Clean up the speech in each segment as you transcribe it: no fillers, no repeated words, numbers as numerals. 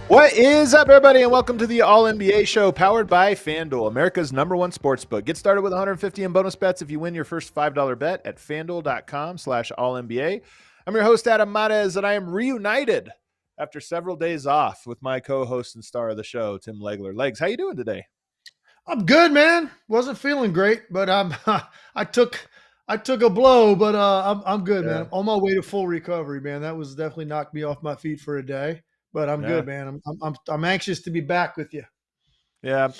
What is up, everybody, and welcome to the All-NBA Show, powered by FanDuel, America's #1 sportsbook. Get started with $150 in bonus bets if you win your first $5 bet at FanDuel.com/AllNBA. I'm your host, Adam Mares, and I am reunited after several days off with my co-host and star of the show, Tim Legler. Legs, how you doing today? I'm good, man. Wasn't feeling great, but I took a blow, but I'm good, man. I'm on my way to full recovery, man. That was definitely knocked me off my feet for a day. But I'm good, man. I'm anxious to be back with you. Yeah.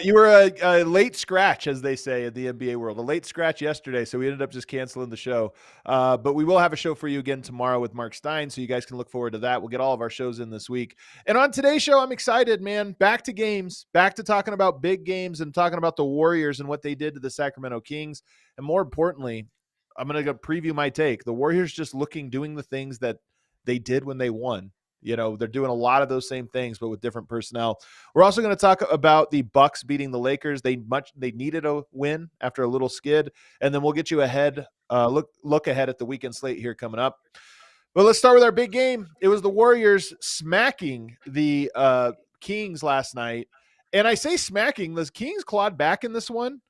You were a late scratch, as they say in the NBA world. A late scratch yesterday, so we ended up just canceling the show. But we will have a show for you again tomorrow with Mark Stein, so you guys can look forward to that. We'll get all of our shows in this week. And on today's show, I'm excited, man. Back to games, back to talking about big games and talking about the Warriors and what they did to the Sacramento Kings. And more importantly, I'm going to preview my take. The Warriors just doing the things that they did when they won. You know, they're doing a lot of those same things, but with different personnel. We're also going to talk about the Bucks beating the Lakers. They needed a win after a little skid, and then we'll get you ahead, look ahead at the weekend slate here coming up. But let's start with our big game. It was the Warriors smacking the Kings last night, and I say smacking. The Kings clawed back in this one.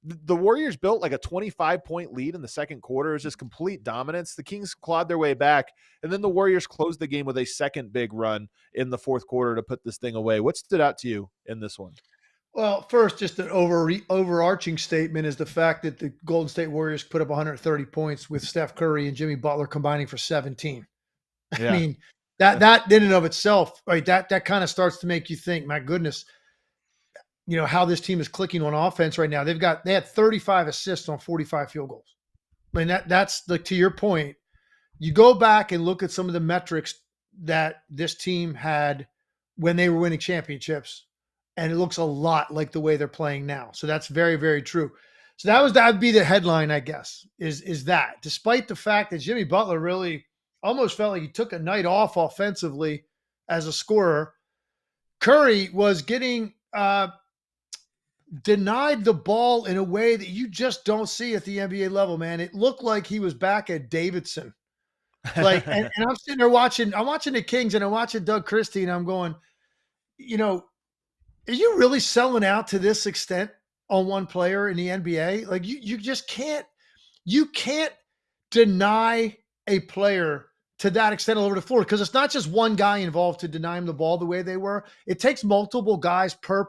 The Warriors built like a 25-point lead in the second quarter. It was just complete dominance. The Kings clawed their way back, and then the Warriors closed the game with a second big run in the fourth quarter to put this thing away. What stood out to you in this one? Well, first, just an overarching statement is the fact that the Golden State Warriors put up 130 points with Steph Curry and Jimmy Butler combining for 17. Yeah. I mean, that in and of itself, right, that kind of starts to make you think, my goodness, you know, how this team is clicking on offense right now. They had 35 assists on 45 field goals. I mean, that's to your point. You go back and look at some of the metrics that this team had when they were winning championships, and it looks a lot like the way they're playing now. So that's very, very true. So that would be the headline, I guess, is that despite the fact that Jimmy Butler really almost felt like he took a night off offensively as a scorer, Curry was getting denied the ball in a way that you just don't see at the NBA level, man. It looked like he was back at Davidson. Like, and I'm sitting there I'm watching the Kings and I'm watching Doug Christie and I'm going, you know, are you really selling out to this extent on one player in the NBA? Like you just can't deny a player to that extent all over the floor, because it's not just one guy involved to deny him the ball the way they were. It takes multiple guys per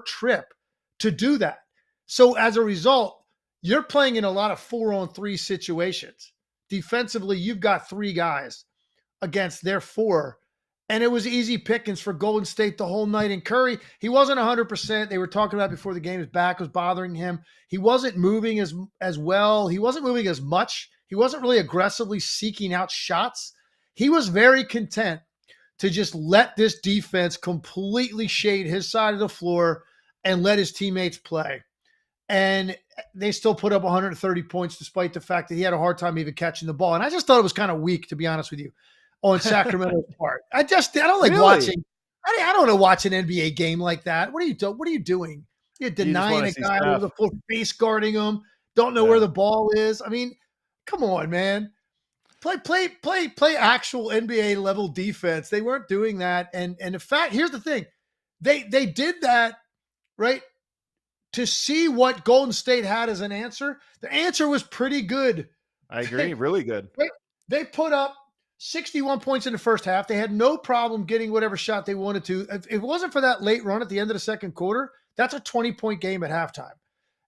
trip to do that. So as a result, you're playing in a lot of 4-on-3 situations. Defensively, you've got 3 guys against their 4. And it was easy pickings for Golden State the whole night. And Curry, he wasn't 100%. They were talking about before the game, his back was bothering him. He wasn't moving as well. He wasn't moving as much. He wasn't really aggressively seeking out shots. He was very content to just let this defense completely shade his side of the floor and let his teammates play. And they still put up 130 points despite the fact that he had a hard time even catching the ball. And I just thought it was kind of weak, to be honest with you, on Sacramento's part. I don't like watching. I don't want to watch an NBA game like that. What are you doing? You're denying a guy over the floor, face guarding him, don't know where the ball is. I mean, come on, man. Play actual NBA level defense. They weren't doing that. And in fact, here's the thing. They did that, right, to see what Golden State had as an answer. The answer was pretty good. I agree. Really good. They put up 61 points in the first half. They had no problem getting whatever shot they wanted to. If it wasn't for that late run at the end of the second quarter, that's a 20-point game at halftime.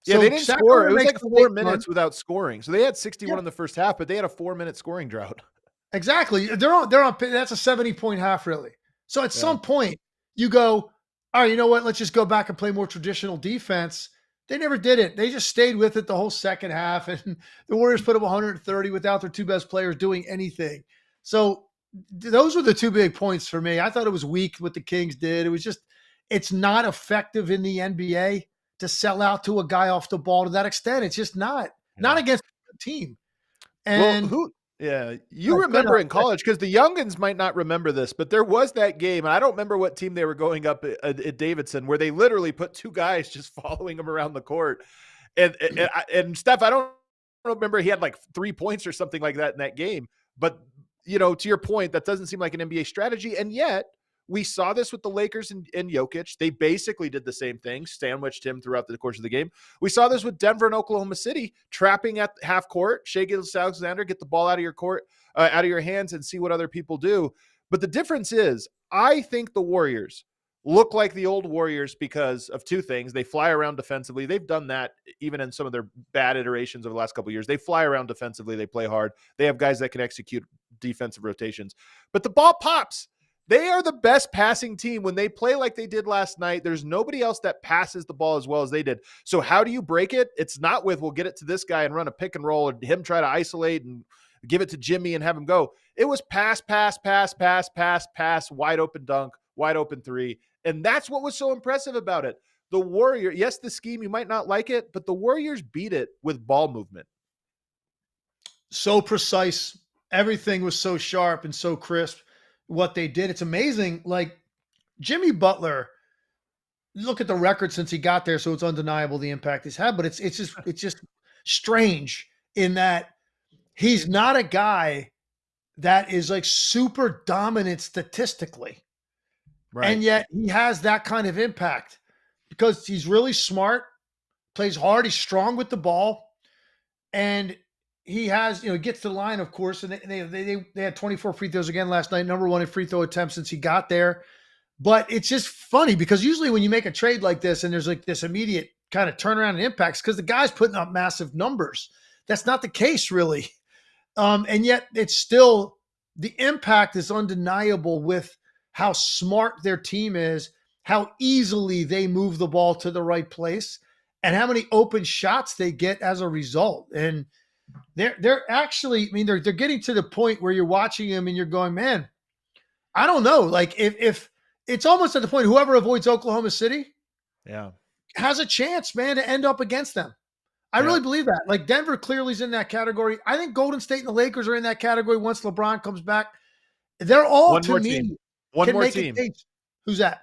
Yeah, so they didn't score. It was like 4 minutes without scoring. So they had 61 in the first half, but they had a 4-minute scoring drought. Exactly. They're on. That's a 70-point half, really. So at some point, you go, all right, you know what? Let's just go back and play more traditional defense. They never did it. They just stayed with it the whole second half, and the Warriors put up 130 without their two best players doing anything. So those were the two big points for me. I thought it was weak what the Kings did. It was just, it's not effective in the NBA to sell out to a guy off the ball to that extent. It's just not against a team. And you remember in college, because the youngins might not remember this, but there was that game, and I don't remember what team they were going up at Davidson, where they literally put two guys just following him around the court. And Steph, I don't remember, he had like 3 points or something like that in that game. But, to your point, that doesn't seem like an NBA strategy. And yet, we saw this with the Lakers and Jokic. They basically did the same thing, sandwiched him throughout the course of the game. We saw this with Denver and Oklahoma City, trapping at half court. Shai Gilgeous-Alexander, get the ball out of your court, out of your hands, and see what other people do. But the difference is, I think the Warriors look like the old Warriors because of two things. They fly around defensively. They've done that even in some of their bad iterations over the last couple of years. They fly around defensively. They play hard. They have guys that can execute defensive rotations. But the ball pops. They are the best passing team when they play like they did last night. There's nobody else that passes the ball as well as they did. So how do you break it? It's not with, we'll get it to this guy and run a pick and roll, and him try to isolate and give it to Jimmy and have him go. It was pass, wide open dunk, wide open three. And that's what was so impressive about it. The Warrior, yes, the scheme, you might not like it, but the Warriors beat it with ball movement. So precise. Everything was so sharp and so crisp. What they did, it's amazing. Like Jimmy Butler, look at the record since he got there, so it's undeniable the impact he's had. But it's just strange in that he's not a guy that is like super dominant statistically, right? And yet he has that kind of impact because he's really smart, plays hard, he's strong with the ball, and he has, gets to the line, of course, and they had 24 free throws again last night, number one in free throw attempts since he got there. But it's just funny because usually when you make a trade like this and there's like this immediate kind of turnaround and impacts, because the guy's putting up massive numbers. That's not the case, really. And yet it's still, the impact is undeniable with how smart their team is, how easily they move the ball to the right place, and how many open shots they get as a result. And they're actually, they're getting to the point where you're watching them and you're going, man, I don't know. Like if it's almost at the point, whoever avoids Oklahoma City has a chance, man, to end up against them. I really believe that. Like Denver clearly is in that category. I think Golden State and the Lakers are in that category once LeBron comes back. They're all, to me, one more team. Who's that?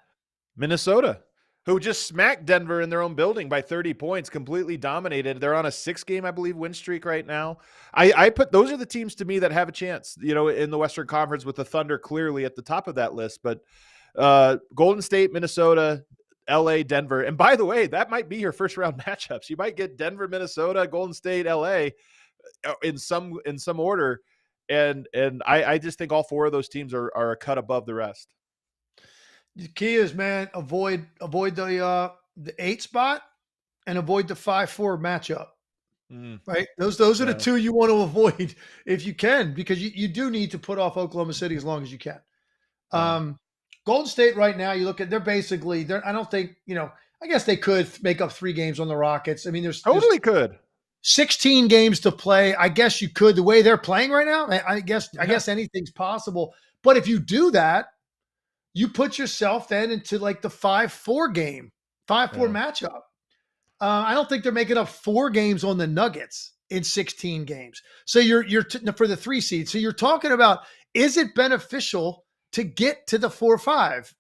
Minnesota, who just smacked Denver in their own building by 30 points, completely dominated. They're on a 6-game, I believe, win streak right now. I put, those are the teams to me that have a chance, in the Western Conference, with the Thunder clearly at the top of that list. But Golden State, Minnesota, LA, Denver. And by the way, that might be your first round matchups. You might get Denver, Minnesota, Golden State, LA in some order. And I just think all four of those teams are a cut above the rest. The key is, man, avoid the 8 spot and avoid the 5-4 matchup. Right? Those are the two you want to avoid if you can, because you do need to put off Oklahoma City as long as you can. Golden State right now, you look at, I don't think, I guess they could make up 3 games on the Rockets. There's 16 games to play. I guess you could, the way they're playing right now. I guess anything's possible. But if you do that, you put yourself then into like the 5-4 matchup. I don't think they're making up 4 games on the Nuggets in 16 games. So you're for the 3 seed. So you're talking about, is it beneficial to get to the 4-5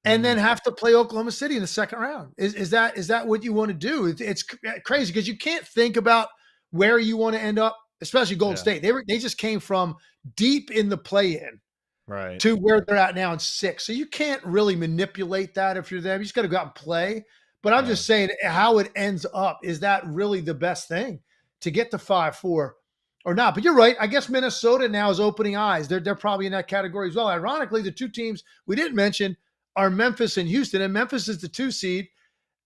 and then have to play Oklahoma City in the second round? Is that what you want to do? It's crazy because you can't think about where you want to end up, especially Golden State. They just came from deep in the play-in. Right. To where they're at now in 6. So you can't really manipulate that if you're them. You just got to go out and play. But I'm just saying how it ends up. Is that really the best thing to get to 5-4 or not? But you're right. I guess Minnesota now is opening eyes. They're probably in that category as well. Ironically, the 2 teams we didn't mention are Memphis and Houston. And Memphis is the 2 seed.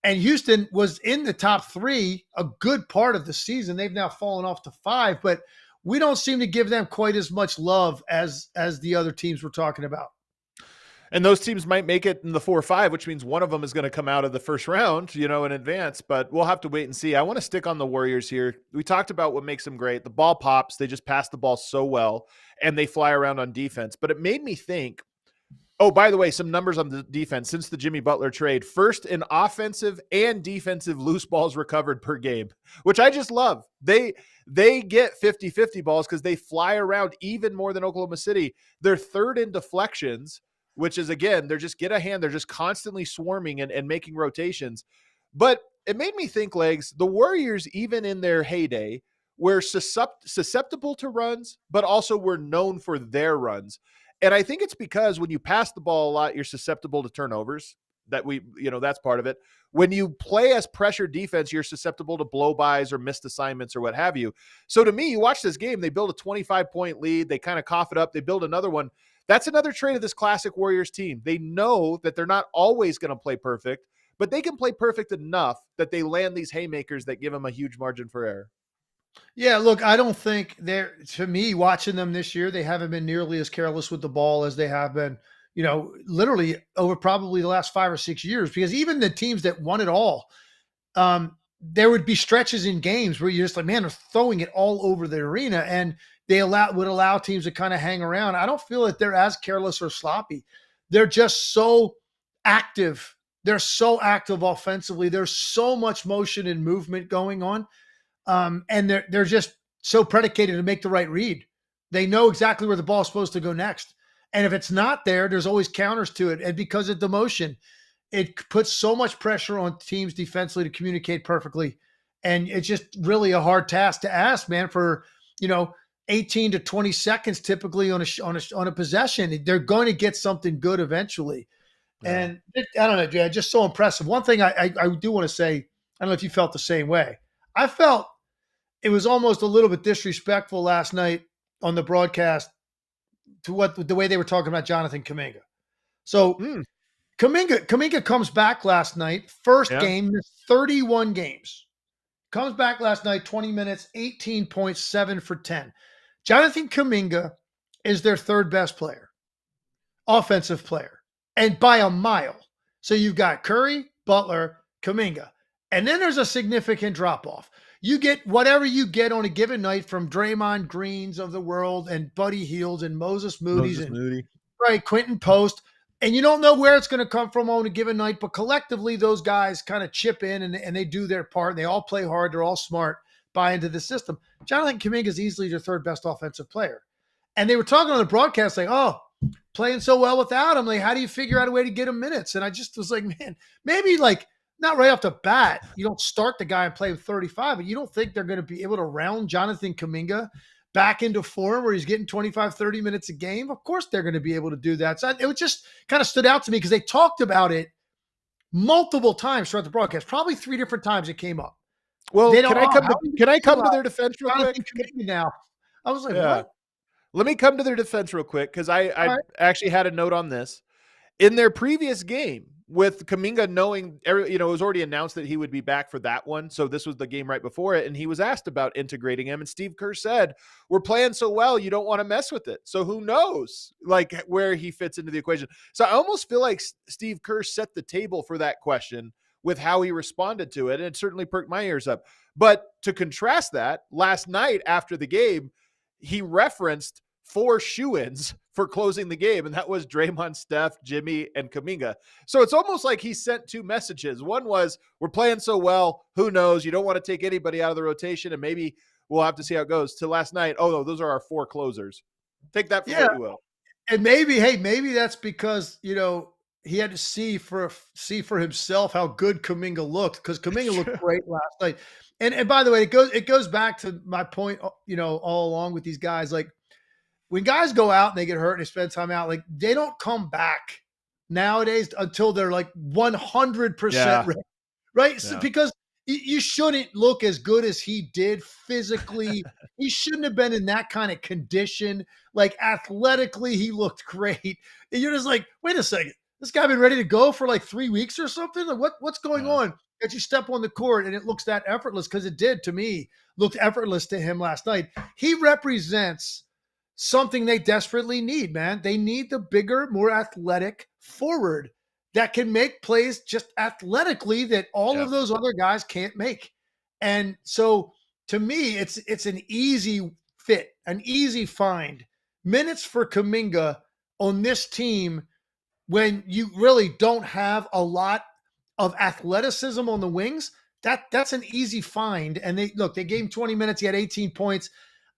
And Houston was in the top 3 a good part of the season. They've now fallen off to 5. But we don't seem to give them quite as much love as the other teams we're talking about. And those teams might make it in the 4 or 5, which means one of them is going to come out of the first round, in advance. But we'll have to wait and see. I want to stick on the Warriors here. We talked about what makes them great. The ball pops. They just pass the ball so well, and they fly around on defense. But it made me think, oh, by the way, some numbers on the defense since the Jimmy Butler trade. First in offensive and defensive loose balls recovered per game, which I just love. They get 50-50 balls because they fly around even more than Oklahoma City. They're third in deflections, which is, again, they're just get a hand. They're just constantly swarming and making rotations. But it made me think, Legs, the Warriors, even in their heyday, were susceptible to runs, but also were known for their runs. And I think it's because when you pass the ball a lot, you're susceptible to turnovers. That's part of it. When you play as pressure defense, you're susceptible to blow-bys or missed assignments or what have you. So to me, you watch this game, they build a 25-point lead. They kind of cough it up. They build another one. That's another trait of this classic Warriors team. They know that they're not always going to play perfect, but they can play perfect enough that they land these haymakers that give them a huge margin for error. Yeah, look, I don't think to me, watching them this year, they haven't been nearly as careless with the ball as they have been, literally over probably the last 5 or 6 years, because even the teams that won it all, there would be stretches in games where you're just like, man, they're throwing it all over the arena, and they would allow teams to kind of hang around. I don't feel that they're as careless or sloppy. They're just so active. They're so active offensively. There's so much motion and movement going on. And they're just so predicated to make the right read. They know exactly where the ball is supposed to go next. And if it's not there, there's always counters to it. And because of the motion, it puts so much pressure on teams defensively to communicate perfectly. And it's just really a hard task to ask, man, for, 18 to 20 seconds typically on a possession. They're going to get something good eventually. Yeah. And I don't know, Jay, just so impressive. One thing I do want to say, I don't know if you felt the same way. I felt it was almost a little bit disrespectful last night on the broadcast to the way they were talking about Jonathan Kuminga. So Kuminga comes back last night, first game, 31 games. Comes back last night, 20 minutes, 18.7 for 10. Jonathan Kuminga is their third best player, offensive player, and by a mile. So you've got Curry, Butler, Kuminga. And then there's a significant drop-off. You get whatever you get on a given night from Draymond Greens of the world and Buddy Hields and Moses Moody's right, Quentin Post. And you don't know where it's going to come from on a given night, but collectively those guys kind of chip in and they do their part. And they all play hard. They're all smart, buy into the system. Jonathan Kuminga is easily their third best offensive player. And they were talking on the broadcast like, oh, playing so well without him. Like, how do you figure out a way to get him minutes? And I just was like, man, maybe like, not right off the bat, you don't start the guy and play with 35, but you don't think they're going to be able to round Jonathan Kuminga back into form where he's getting 25, 30 minutes a game? Of course they're going to be able to do that. So it just kind of stood out to me because they talked about it multiple times throughout the broadcast, probably 3 different times it came up. Well, can I come to their defense real quick? Now, I was like, what? Let me come to their defense real quick because I actually had a note on this. In their previous game, with Kuminga knowing, it was already announced that he would be back for that one. So this was the game right before it. And he was asked about integrating him. And Steve Kerr said, we're playing so well, you don't want to mess with it. So who knows like where he fits into the equation. So I almost feel like Steve Kerr set the table for that question with how he responded to it. And it certainly perked my ears up. But to contrast that, last night after the game, he referenced 4 shoo-ins for closing the game, and that was Draymond, Steph, Jimmy, and Kuminga. So it's almost like he sent 2 messages. One was, we're playing so well, who knows? You don't want to take anybody out of the rotation, and maybe we'll have to see how it goes. To last night, oh, no, those are our 4 closers. Take that for what you will. And maybe that's because, he had to see for himself how good Kuminga looked, because Kuminga looked great last night. And by the way, it goes back to my point, all along with these guys, like, when guys go out and they get hurt and they spend time out, like they don't come back nowadays until they're like 100% ready, right? Yeah. So, because you shouldn't look as good as he did physically. He shouldn't have been in that kind of condition. Like athletically, he looked great. And you're just like, wait a second, this guy been ready to go for like 3 weeks or something? Like what's going on? That you step on the court and it looks that effortless, because it did to me, looked effortless to him last night. He represents something they desperately need, man. They need the bigger, more athletic forward that can make plays just athletically that all Yeah. of those other guys can't make. And so to me, it's an easy fit, an easy find. Minutes for Kuminga on this team when you really don't have a lot of athleticism on the wings, that's an easy find. And they gave him 20 minutes. He had 18 points.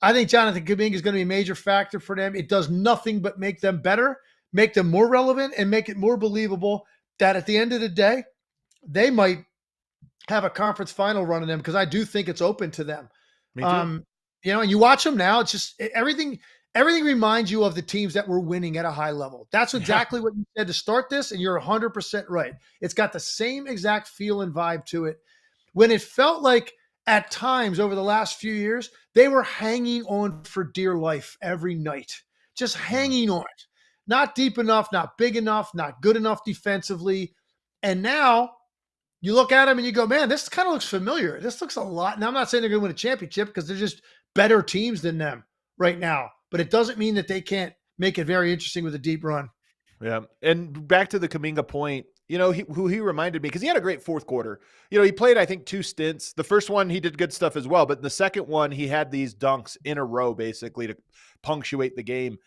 I think Jonathan Kuminga is going to be a major factor for them. It does nothing but make them better, make them more relevant, and make it more believable that at the end of the day, they might have a conference final run in them, because I do think it's open to them. Me too. And you watch them now, it's just everything reminds you of the teams that were winning at a high level. That's exactly what you said to start this, and you're 100% right. It's got the same exact feel and vibe to it. When it felt like at times over the last few years, they were hanging on for dear life every night, just hanging on. Not deep enough, not big enough, not good enough defensively. And now you look at them and you go, man, this kind of looks familiar. This looks a lot. Now, I'm not saying they're going to win a championship, because they're just better teams than them right now. But it doesn't mean that they can't make it very interesting with a deep run. Yeah. And back to the Kuminga point, who he reminded me, because he had a great fourth quarter. He played, I think, 2 stints. The first one, he did good stuff as well. But the second one, he had these dunks in a row, basically, to punctuate the game.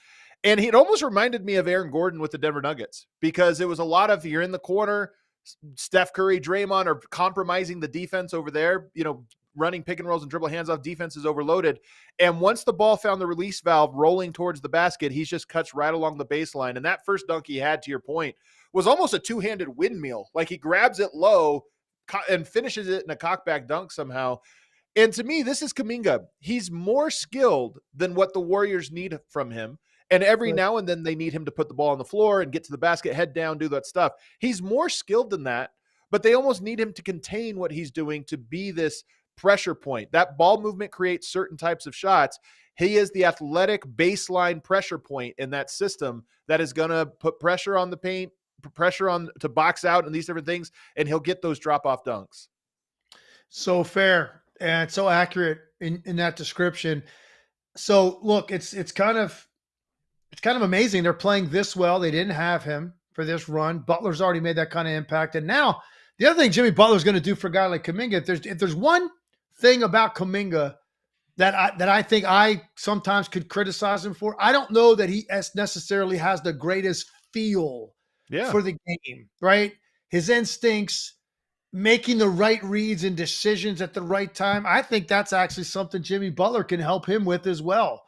And it almost reminded me of Aaron Gordon with the Denver Nuggets, because it was a lot of, you're in the corner, Steph Curry, Draymond are compromising the defense over there, running pick and rolls and dribble hands off, defense is overloaded. And once the ball found the release valve rolling towards the basket, he's just cuts right along the baseline. And that first dunk he had, to your point, was almost a two-handed windmill. Like, he grabs it low and finishes it in a cockback dunk somehow. And to me, this is Kuminga. He's more skilled than what the Warriors need from him. And every now and then they need him to put the ball on the floor and get to the basket, head down, do that stuff. He's more skilled than that, but they almost need him to contain what he's doing to be this pressure point. That ball movement creates certain types of shots. He is the athletic baseline pressure point in that system that is going to put pressure on the paint, pressure on to box out and these different things, and he'll get those drop-off dunks. So fair and so accurate in that description. So look, it's kind of amazing they're playing this well. They didn't have him for this run. Butler's already made that kind of impact. And now the other thing Jimmy Butler's going to do for a guy like Kuminga, if there's one thing about Kuminga that I think I sometimes could criticize him for, I don't know that he necessarily has the greatest feel for the game, right? His instincts, making the right reads and decisions at the right time. I think that's actually something Jimmy Butler can help him with as well.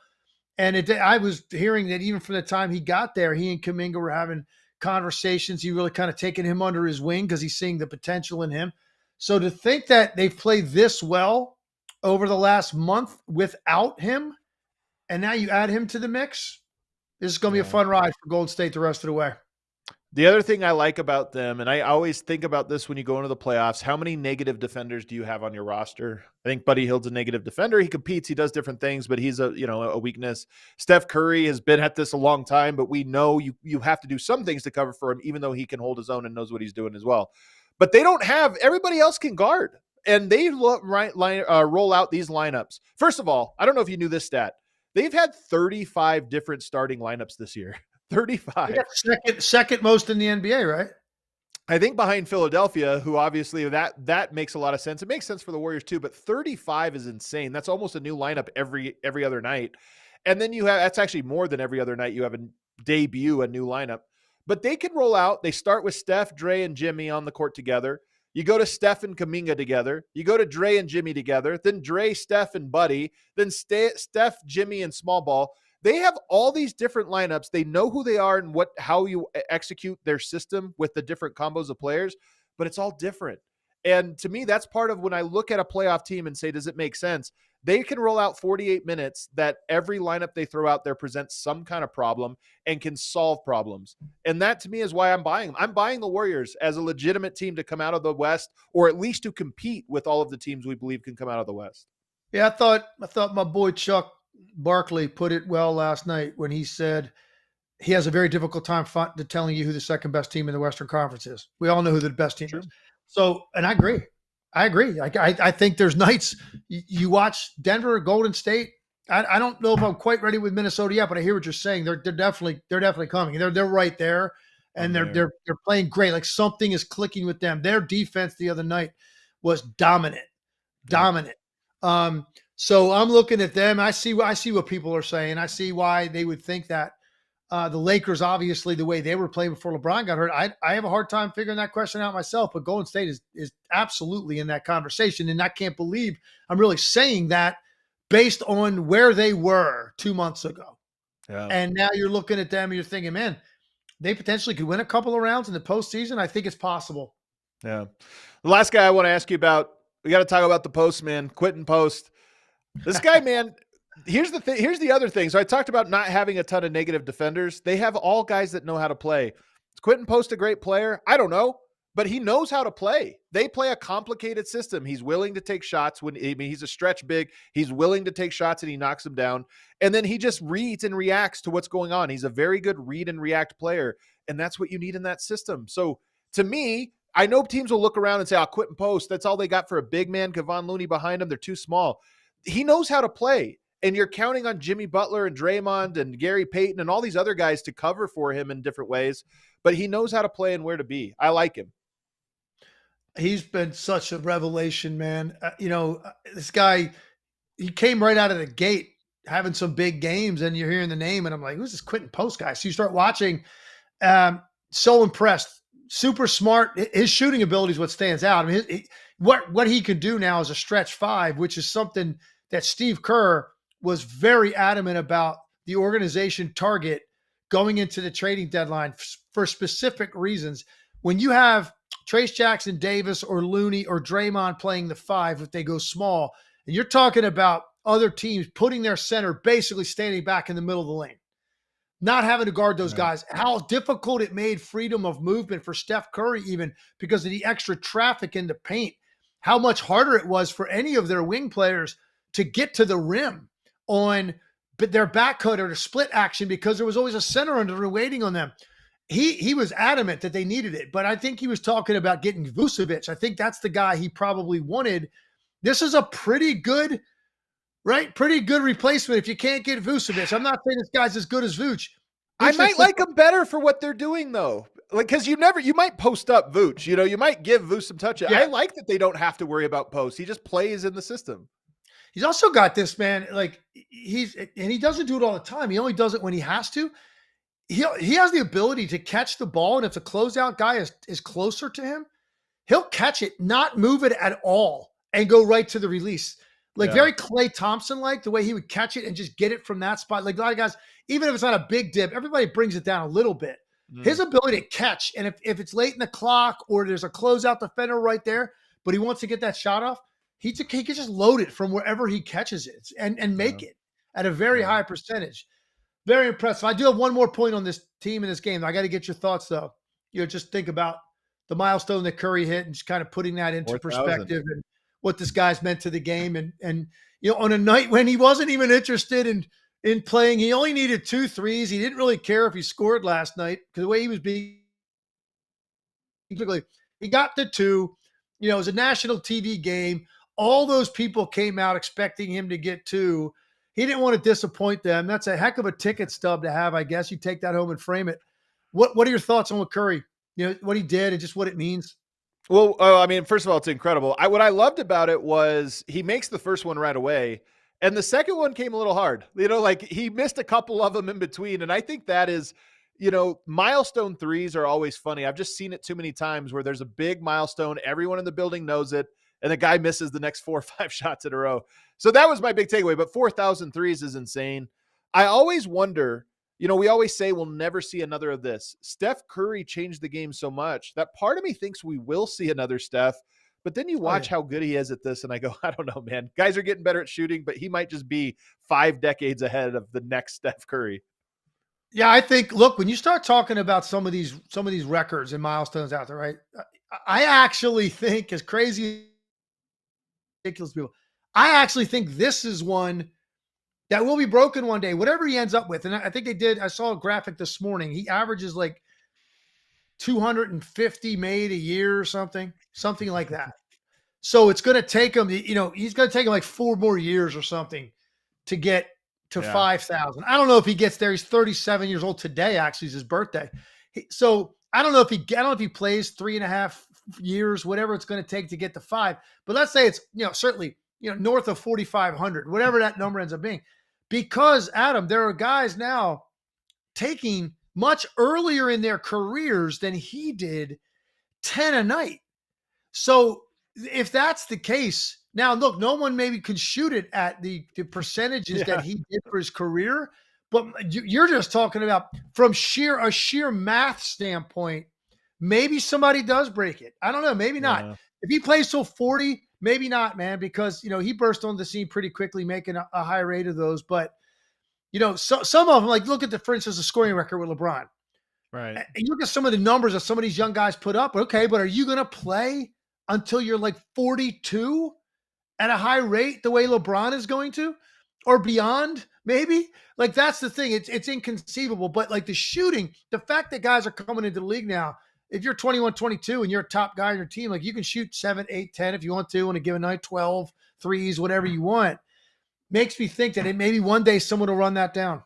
And I was hearing that even from the time he got there, he and Kuminga were having conversations. He really kind of taken him under his wing because he's seeing the potential in him. So to think that they've played this well over the last month without him, and now you add him to the mix, this is going to be a fun ride for Golden State the rest of the way. The other thing I like about them, and I always think about this when you go into the playoffs, how many negative defenders do you have on your roster? I think Buddy Hield's a negative defender. He competes, he does different things, but he's a weakness. Steph Curry has been at this a long time, but we know you have to do some things to cover for him, even though he can hold his own and knows what he's doing as well. But they don't have, everybody else can guard, and they roll out these lineups. First of all, I don't know if you knew this stat. They've had 35 different starting lineups this year. 35. Second most in the NBA, right? I think behind Philadelphia, who obviously that makes a lot of sense. It makes sense for the Warriors too, but 35 is insane. That's almost a new lineup every other night. And then that's actually more than every other night. You have a new lineup. But they can roll out. They start with Steph, Dre, and Jimmy on the court together. You go to Steph and Kuminga together. You go to Dre and Jimmy together. Then Dre, Steph, and Buddy. Then Steph, Jimmy, and small ball. They have all these different lineups. They know who they are and how you execute their system with the different combos of players, but it's all different. And to me, that's part of when I look at a playoff team and say, does it make sense? They can roll out 48 minutes that every lineup they throw out there presents some kind of problem and can solve problems. And that to me is why I'm buying them. I'm buying the Warriors as a legitimate team to come out of the West, or at least to compete with all of the teams we believe can come out of the West. Yeah, I thought my boy Chuck Barkley put it well last night when he said he has a very difficult time telling you who the second best team in the Western Conference is. We all know who the best team is. So, and I agree. I think there's nights you watch Denver, Golden State. I don't know if I'm quite ready with Minnesota yet, but I hear what you're saying. They're definitely coming. They're right there, I'm and they're there. they're they're playing great. Like something is clicking with them. Their defense the other night was dominant, Yep. dominant. So I'm looking at them. I see what people are saying. I see why they would think that. The Lakers, obviously, the way they were playing before LeBron got hurt, I have a hard time figuring that question out myself. But Golden State is absolutely in that conversation, and I can't believe I'm really saying that based on where they were 2 months ago. Yeah. And now you're looking at them and you're thinking, man, they potentially could win a couple of rounds in the postseason. I think it's possible. Yeah. The last guy I want to ask you about, we got to talk about the post, man. Quentin Post. This guy, man, here's the thing. Here's the other thing. So I talked about not having a ton of negative defenders. They have all guys that know how to play. Is Quentin Post a great player? I don't know, but he knows how to play. They play a complicated system. He's willing to take shots he's a stretch big. He's willing to take shots and he knocks them down. And then he just reads and reacts to what's going on. He's a very good read and react player. And that's what you need in that system. So to me, I know teams will look around and say, Quentin Post, that's all they got for a big man. Kevon Looney behind him. They're too small. He knows how to play. And you're counting on Jimmy Butler and Draymond and Gary Payton and all these other guys to cover for him in different ways. But he knows how to play and where to be. I like him. He's been such a revelation, man. This guy, he came right out of the gate having some big games, and you're hearing the name, and I'm like, who's this Quentin Post guy? So you start watching. So impressed. Super smart. His shooting ability is what stands out. I mean, what he can do now is a stretch five, which is something that Steve Kerr was very adamant about the organization target going into the trading deadline for specific reasons. When you have Trace Jackson Davis or Looney or Draymond playing the five, if they go small, and you're talking about other teams putting their center basically standing back in the middle of the lane, not having to guard those guys, how difficult it made freedom of movement for Steph Curry, even because of the extra traffic in the paint, how much harder it was for any of their wing players to get to the rim on their backcut or to split action because there was always a center under them waiting on them. He was adamant that they needed it, but I think he was talking about getting Vucevic. I think that's the guy he probably wanted. This is a pretty good replacement if you can't get Vucevic. I'm not saying this guy's as good as Vooch. I might like him better for what they're doing, though. Like, because you might post up Vooch. You might give Vooch some touches. Yeah. I like that they don't have to worry about post. He just plays in the system. He's also got this, man, like he doesn't do it all the time. He only does it when he has to. He has the ability to catch the ball, and if the closeout guy is closer to him, he'll catch it, not move it at all, and go right to the release. Like very Klay Thompson-like, the way he would catch it and just get it from that spot. Like a lot of guys, even if it's not a big dip, everybody brings it down a little bit. His ability to catch, and if it's late in the clock or there's a closeout defender right there, but he wants to get that shot off, he can just load it from wherever he catches it and make it at a very high percentage. Very impressive. I do have one more point on this team in this game. I got to get your thoughts, though. Just think about the milestone that Curry hit and just kind of putting that into 4,000. perspective and what this guy's meant to the game. And on a night when he wasn't even interested in playing, he only needed 2 threes. He didn't really care if he scored last night because the way he was being, he got the 2. It was a national TV game. All those people came out expecting him to get 2. He didn't want to disappoint them. That's a heck of a ticket stub to have, I guess. You take that home and frame it. What are your thoughts on what Curry, what he did and just what it means? Well, I mean, first of all, it's incredible. What I loved about it was he makes the first one right away, and the second one came a little hard. Like he missed a couple of them in between, and I think that is, milestone threes are always funny. I've just seen it too many times where there's a big milestone, everyone in the building knows it, and the guy misses the next 4 or 5 shots in a row. So that was my big takeaway, but 4,000 threes is insane. I always wonder, we always say we'll never see another of this. Steph Curry changed the game so much that part of me thinks we will see another Steph, but then you watch how good he is at this and I go, I don't know, man. Guys are getting better at shooting, but he might just be 5 decades ahead of the next Steph Curry. Yeah, I think, look, when you start talking about some of these records and milestones out there, right? I actually think, as crazy, ridiculous people, I actually think this is one that will be broken one day, whatever he ends up with. And I think I saw a graphic this morning. He averages like 250 made a year or something like that. So it's going to take him, he's going to take him like 4 more years or something to get to Yeah. 5,000. I don't know if he gets there. He's 37 years old today. Actually, is his birthday. So I don't know if he plays 3.5 years, whatever it's going to take to get to 5. But let's say it's, certainly, north of 4,500, whatever that number ends up being. Because, Adam, there are guys now taking much earlier in their careers than he did 10 a night. So if that's the case, now look, no one maybe could shoot it at the percentages that he did for his career, but you're just talking about from a sheer math standpoint, maybe somebody does break it. I don't know, maybe not. If he plays till 40, maybe not, man, because he burst onto the scene pretty quickly, making a high rate of those. But so some of them, like look at for instance, the scoring record with LeBron. Right. And you look at some of the numbers that some of these young guys put up. Okay, but are you going to play until you're like 42 at a high rate the way LeBron is going to, or beyond? Maybe. Like that's the thing. It's inconceivable. But like the shooting, the fact that guys are coming into the league now, if you're 21, 22 and you're a top guy on your team, like you can shoot 7, 8, 10 if you want to on a given night, 12 threes, whatever you want. Makes me think that maybe one day someone will run that down.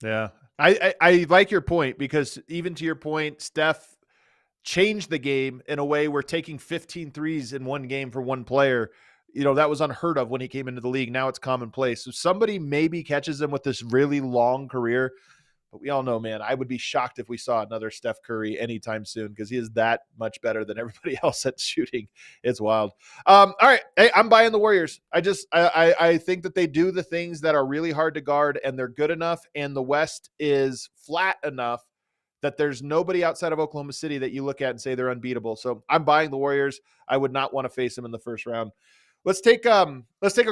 Yeah. I like your point, because even to your point, Steph changed the game in a way where taking 15 threes in one game for one player, that was unheard of when he came into the league. Now it's commonplace. So somebody maybe catches him with this really long career. But we all know, man, I would be shocked if we saw another Steph Curry anytime soon, because he is that much better than everybody else at shooting. It's wild. All right. Hey, I'm buying the Warriors. I think that they do the things that are really hard to guard, and they're good enough, and the West is flat enough that there's nobody outside of Oklahoma City that you look at and say they're unbeatable. So I'm buying the Warriors. I would not want to face them in the first round. Let's take a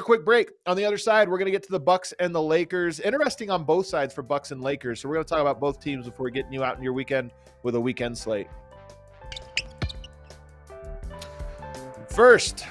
quick break. On the other side, we're going to get to the Bucks and the Lakers. Interesting on both sides for Bucks and Lakers. So we're going to talk about both teams before getting you out in your weekend with a weekend slate. First,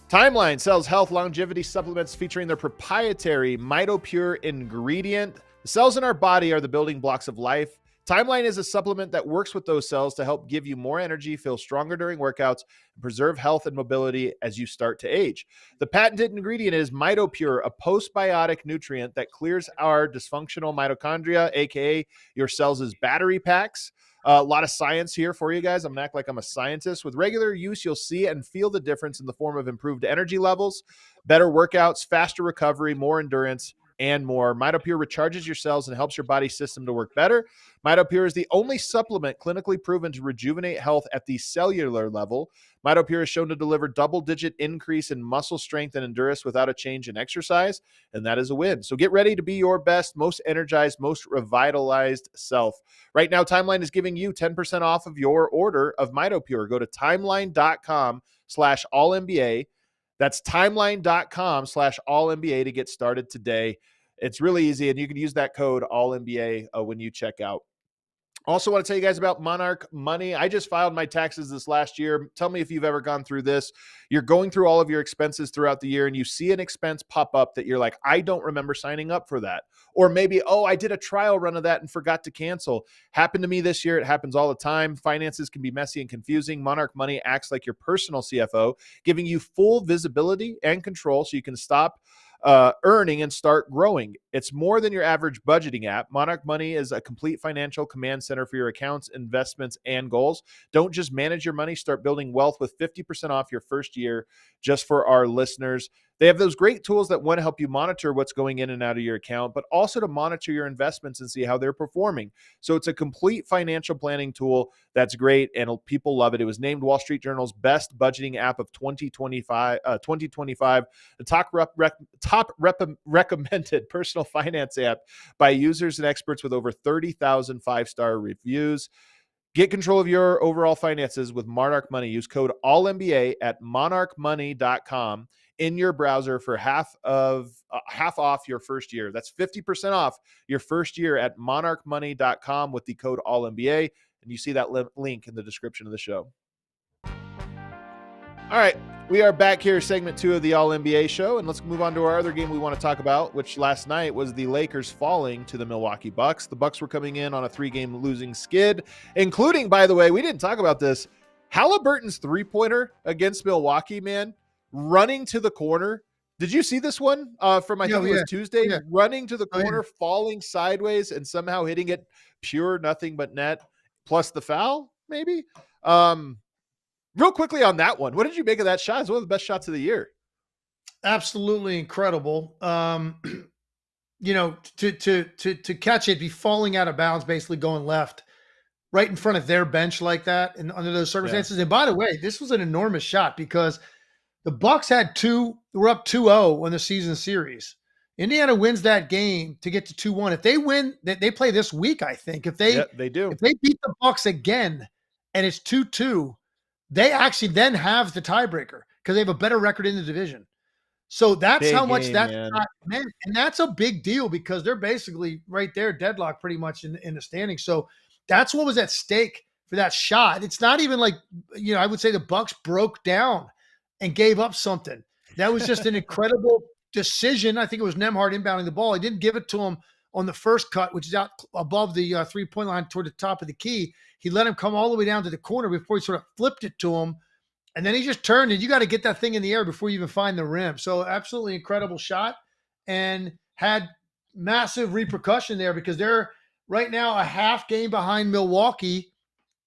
Timeline sells health longevity supplements featuring their proprietary MitoPure ingredient. The cells in our body are the building blocks of life. Timeline is a supplement that works with those cells to help give you more energy, feel stronger during workouts, and preserve health and mobility as you start to age. The patented ingredient is MitoPure, a postbiotic nutrient that clears our dysfunctional mitochondria, aka your cells' battery packs. A lot of science here for you guys. I'm going to act like I'm a scientist. With regular use, you'll see and feel the difference in the form of improved energy levels, better workouts, faster recovery, more endurance, and more. MitoPure recharges your cells and helps your body system to work better. MitoPure is the only supplement clinically proven to rejuvenate health at the cellular level. MitoPure is shown to deliver double-digit increase in muscle strength and endurance without a change in exercise, and that is a win. So get ready to be your best, most energized, most revitalized self. Right now, Timeline is giving you 10% off of your order of MitoPure. Go to timeline.com/allNBA. That's timeline.com/allNBA to get started today. It's really easy, and you can use that code AllNBA when you check out. Also want to tell you guys about Monarch Money. I just filed my taxes this last year. Tell me if you've ever gone through this. You're going through all of your expenses throughout the year, and you see an expense pop up that you're like, I don't remember signing up for that. Or maybe, I did a trial run of that and forgot to cancel. Happened to me this year. It happens all the time. Finances can be messy and confusing. Monarch Money acts like your personal CFO, giving you full visibility and control so you can stop earning and start growing. It's more than your average budgeting app. Monarch Money is a complete financial command center for your accounts, investments, and goals. Don't just manage your money, start building wealth with 50% off your first year just for our listeners. They have those great tools that want to help you monitor what's going in and out of your account, but also to monitor your investments and see how they're performing. So it's a complete financial planning tool that's great, and people love it. It was named Wall Street Journal's best budgeting app of 2025. The top recommended personal finance app by users and experts with over 30,000 five-star reviews. Get control of your overall finances with Monarch Money. Use code AllNBA at monarchmoney.com in your browser for half off your first year. That's 50% off your first year at monarchmoney.com with the code AllNBA. And you see that link in the description of the show. All right, we are back here, segment 2 of the All-NBA show, and let's move on to our other game we want to talk about, which last night was the Lakers falling to the Milwaukee Bucks. The Bucks were coming in on a 3-game losing skid, including, by the way, we didn't talk about this, Haliburton's three-pointer against Milwaukee, man, running to the corner, Did you see this one from I Yeah, think it was yeah, Tuesday, yeah. running to the Oh, yeah. corner, falling sideways, and somehow hitting it pure nothing but net, plus the foul, maybe? Um, Real quickly on that one, what did you make of that shot? It's one of the best shots of the year. Absolutely incredible. To catch it, be falling out of bounds, basically going left, right in front of their bench like that, and under those Yeah. circumstances. And by the way, this was an enormous shot because the Bucks were up 2-0 in the season series. Indiana wins that game to get to 2-1. If they win, they play this week, I think. If Yeah, they they do. if they beat the Bucks again and it's 2-2, they actually then have the tiebreaker because they have a better record in the division. So that's how Big much game, that man. shot meant. And that's a big deal because they're basically right there, deadlocked pretty much in the standing. So that's what was at stake for that shot. It's not even like, I would say the Bucks broke down and gave up something. That was just an incredible decision. I think it was Nemhard inbounding the ball. He didn't give it to him on the first cut, which is out above the 3-point line toward the top of the key. He let him come all the way down to the corner before he sort of flipped it to him. And then he just turned, and you got to get that thing in the air before you even find the rim. So absolutely incredible shot, and had massive repercussion there because they're right now a half game behind Milwaukee,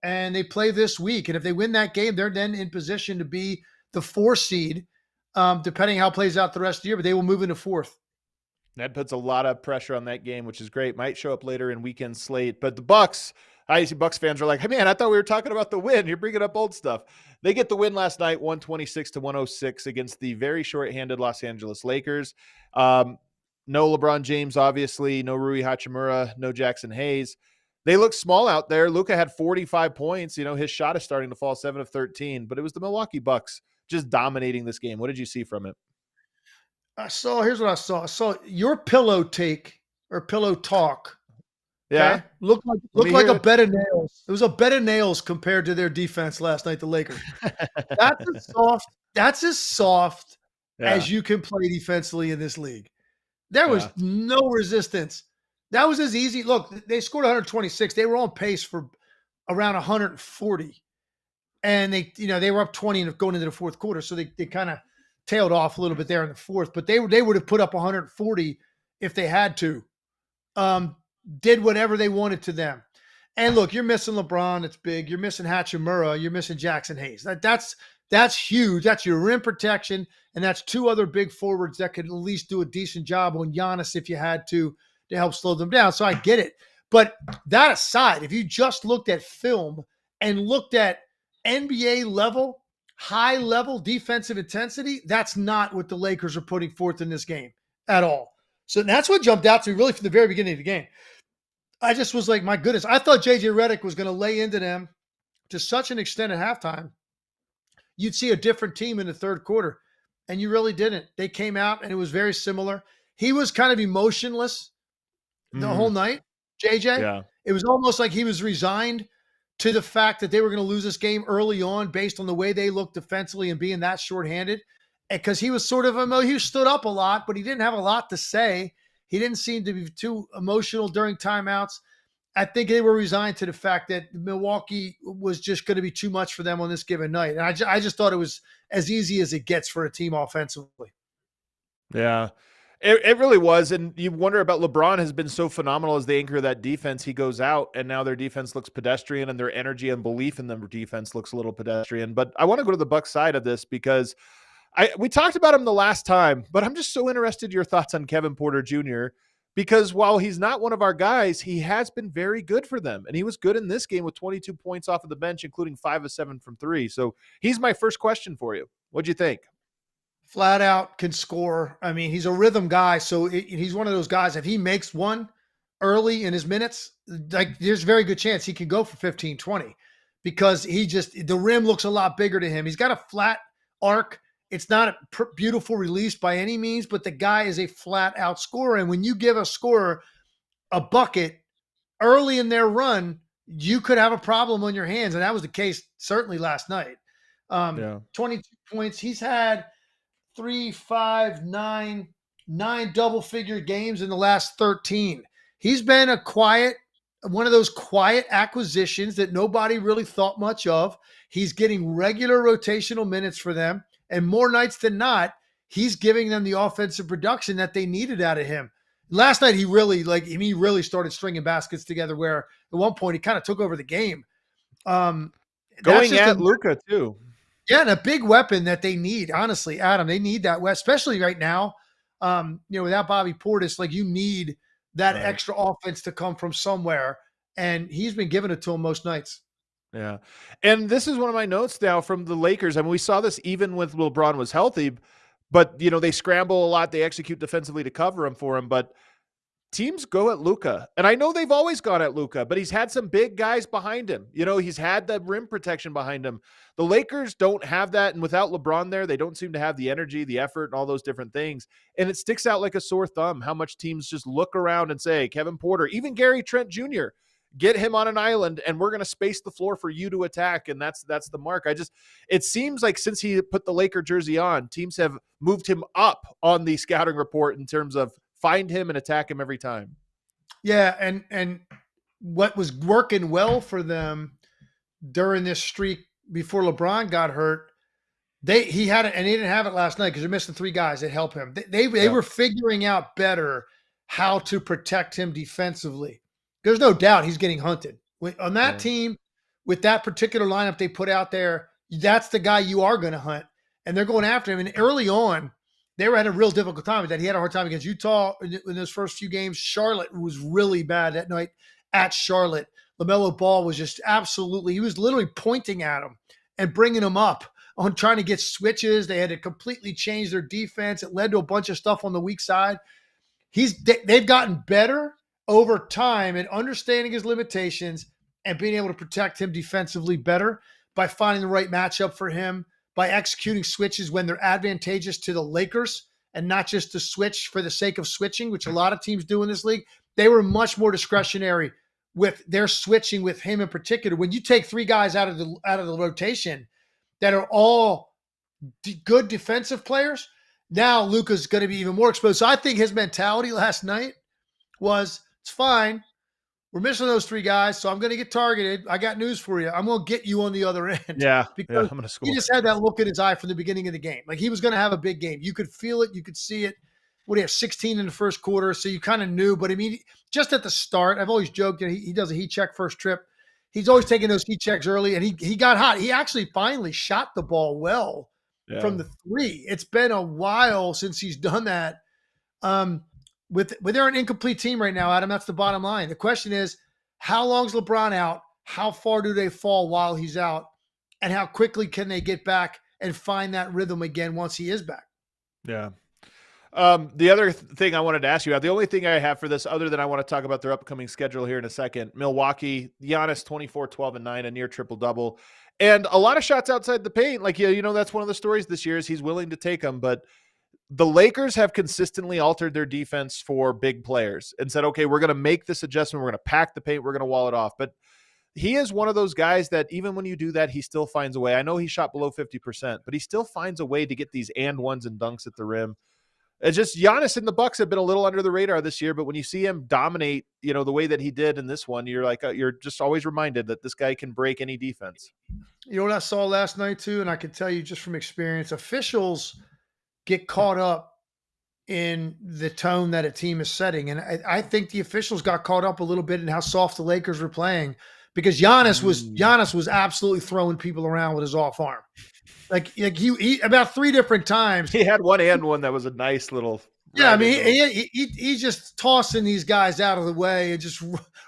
and they play this week. And if they win that game, they're then in position to be the 4 seed, depending how it plays out the rest of the year. But they will move into 4th. That puts a lot of pressure on that game, which is great. Might show up later in weekend slate. But the Bucks, I see Bucks fans are like, hey, man, I thought we were talking about the win. You're bringing up old stuff. They get the win last night, 126-106 against the very short-handed Los Angeles Lakers. No LeBron James, obviously. No Rui Hachimura. No Jackson Hayes. They look small out there. Luka had 45 points. His shot is starting to fall, 7 of 13. But it was the Milwaukee Bucks just dominating this game. What did you see from it? Here's what I saw. I saw your pillow take or pillow talk. Yeah. Okay. Looked Let me like hear a it. bed of nails. It was a bed of nails compared to their defense last night, the Lakers. That's as soft Yeah. as you can play defensively in this league. There was Yeah. no resistance. That was as easy. Look, they scored 126. They were on pace for around 140. And they were up 20 and going into the fourth quarter. So they kind of tailed off a little bit there in the fourth, but they would have put up 140 if they had to. Did whatever they wanted to them. And look, you're missing LeBron. It's big. You're missing Hachimura. You're missing Jackson Hayes. That's huge. That's your rim protection. And that's 2 other big forwards that could at least do a decent job on Giannis if you had to help slow them down. So I get it. But that aside, if you just looked at film and looked at NBA level, high level defensive intensity, that's not what the Lakers are putting forth in this game at all. So that's what jumped out to me really from the very beginning of the game. I just was like, my goodness, I thought JJ Redick was going to lay into them to such an extent at halftime. You'd see a different team in the third quarter, and you really didn't. They came out, and it was very similar. He was kind of emotionless the whole night, JJ. Yeah. It was almost like he was resigned to the fact that they were going to lose this game early on based on the way they looked defensively and being that shorthanded. Because he was sort of he stood up a lot, but he didn't have a lot to say. He didn't seem to be too emotional during timeouts. I think they were resigned to the fact that Milwaukee was just going to be too much for them on this given night. And I just thought it was as easy as it gets for a team offensively. Yeah. It really was. And you wonder about LeBron has been so phenomenal as the anchor of that defense. He goes out and now their defense looks pedestrian and their energy and belief in their defense looks a little pedestrian. But I want to go to the Bucks side of this because we talked about him the last time, but I'm just so interested in your thoughts on Kevin Porter Jr. because while he's not one of our guys, he has been very good for them. And he was good in this game with 22 points off of the bench, including 5 of 7 from 3. So he's my first question for you. What'd you think? Flat out can score. I mean, he's a rhythm guy. So he's one of those guys. If he makes one early in his minutes, like there's a very good chance he could go for 15, 20 because the rim looks a lot bigger to him. He's got a flat arc. It's not a beautiful release by any means, but the guy is a flat out scorer. And when you give a scorer a bucket early in their run, you could have a problem on your hands. And that was the case certainly last night. 22 points. He's had 3, 5, 9 double-figure games in the last 13. He's been one of those quiet acquisitions that nobody really thought much of. He's getting regular rotational minutes for them. And more nights than not, he's giving them the offensive production that they needed out of him. Last night, he really started stringing baskets together where at one point he kind of took over the game. That's Going just at Luka too. yeah, and a big weapon that they need, honestly, Adam. They need that, especially right now. Without Bobby Portis, like you need that Right. extra offense to come from somewhere, and he's been giving it to him most nights. Yeah. And this is one of my notes now from the Lakers. I mean, we saw this even with LeBron was healthy, but they scramble a lot. They execute defensively to cover him for him, but teams go at Luka. And I know they've always gone at Luka, but he's had some big guys behind him. He's had the rim protection behind him. The Lakers don't have that. And without LeBron there, they don't seem to have the energy, the effort, and all those different things. And it sticks out like a sore thumb how much teams just look around and say, Kevin Porter, even Gary Trent Jr., get him on an island and we're going to space the floor for you to attack. And that's the mark. It seems like since he put the Laker jersey on, teams have moved him up on the scouting report in terms of find him and attack him every time. Yeah. And what was working well for them during this streak before LeBron got hurt, he had it, and he didn't have it last night because they're missing 3 guys that help him. They were figuring out better how to protect him defensively. There's no doubt he's getting hunted. On that team, with that particular lineup they put out there, that's the guy you are going to hunt. And they're going after him. And early on, they were having a real difficult time with that. He had a hard time against Utah in those first few games. Charlotte was really bad that night at Charlotte. LaMelo Ball was just absolutely – he was literally pointing at him and bringing him up on trying to get switches. They had to completely change their defense. It led to a bunch of stuff on the weak side. They've gotten better over time at understanding his limitations and being able to protect him defensively better by finding the right matchup for him, by executing switches when they're advantageous to the Lakers and not just to switch for the sake of switching, which a lot of teams do in this league. They were much more discretionary with their switching with him in particular. When you take 3 guys out of the rotation that are all good defensive players, now Luka's going to be even more exposed. So I think his mentality last night was, it's fine. We're missing those 3 guys, so I'm going to get targeted. I got news for you. I'm going to get you on the other end. Yeah, because I'm going to score. He just had that look in his eye from the beginning of the game. Like he was going to have a big game. You could feel it. You could see it. What do you have, 16 in the first quarter? So you kind of knew. But I mean, just at the start, I've always joked that he does a heat check first trip. He's always taking those heat checks early, and he got hot. He actually finally shot the ball well from the 3. It's been a while since he's done that. They're an incomplete team right now, Adam. That's the bottom line. The question is, how long's LeBron out? How far do they fall while he's out? And how quickly can they get back and find that rhythm again once he is back? Yeah. The other thing I wanted to ask you about, the only thing I have for this, other than I want to talk about their upcoming schedule here in a second, Milwaukee, Giannis, 24, 12, and 9, a near triple-double. And a lot of shots outside the paint. Like, that's one of the stories this year is he's willing to take them. But the Lakers have consistently altered their defense for big players and said, okay, we're going to make this adjustment. We're going to pack the paint. We're going to wall it off. But he is one of those guys that even when you do that, he still finds a way. I know he shot below 50%, but he still finds a way to get these and ones and dunks at the rim. It's just Giannis and the Bucks have been a little under the radar this year, but when you see him dominate, the way that he did in this one, you're like, you're just always reminded that this guy can break any defense. You know what I saw last night too? And I can tell you just from experience, officials get caught up in the tone that a team is setting. And I think the officials got caught up a little bit in how soft the Lakers were playing because Giannis was absolutely throwing people around with his off arm. Like he about 3 different times. He had one and one that was a nice little. Yeah, I mean, he's just tossing these guys out of the way and just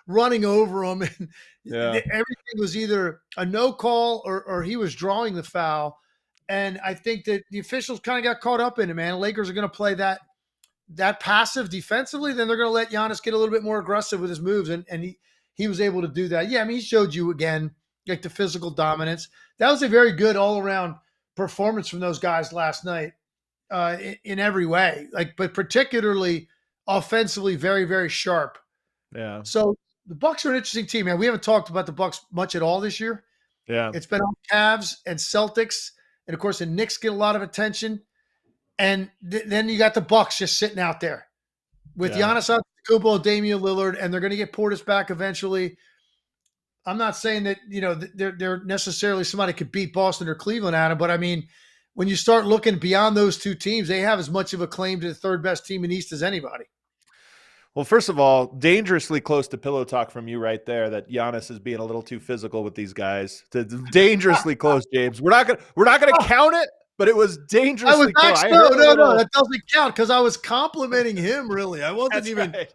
running over them. And everything was either a no call or he was drawing the foul. And I think that the officials kind of got caught up in it, man. The Lakers are going to play that passive defensively. Then they're going to let Giannis get a little bit more aggressive with his moves. And he was able to do that. Yeah, I mean, he showed you again, like the physical dominance. That was a very good all-around performance from those guys last night in every way, but particularly offensively, very, very sharp. Yeah. So the Bucks are an interesting team, man. We haven't talked about the Bucks much at all this year. Yeah. It's been on Cavs and Celtics. And of course, the Knicks get a lot of attention. And then you got the Bucks just sitting out there with Giannis Antetokounmpo and Damian Lillard, and they're going to get Portis back eventually. I'm not saying that, they're necessarily somebody could beat Boston or Cleveland at him, but I mean, when you start looking beyond those two teams, they have as much of a claim to the third best team in East as anybody. Well, first of all, dangerously close to pillow talk from you right there that Giannis is being a little too physical with these guys. Dangerously close, James. We're not gonna count it, but it was dangerously close. No, that doesn't count because I was complimenting him. Really, I wasn't That's even. right.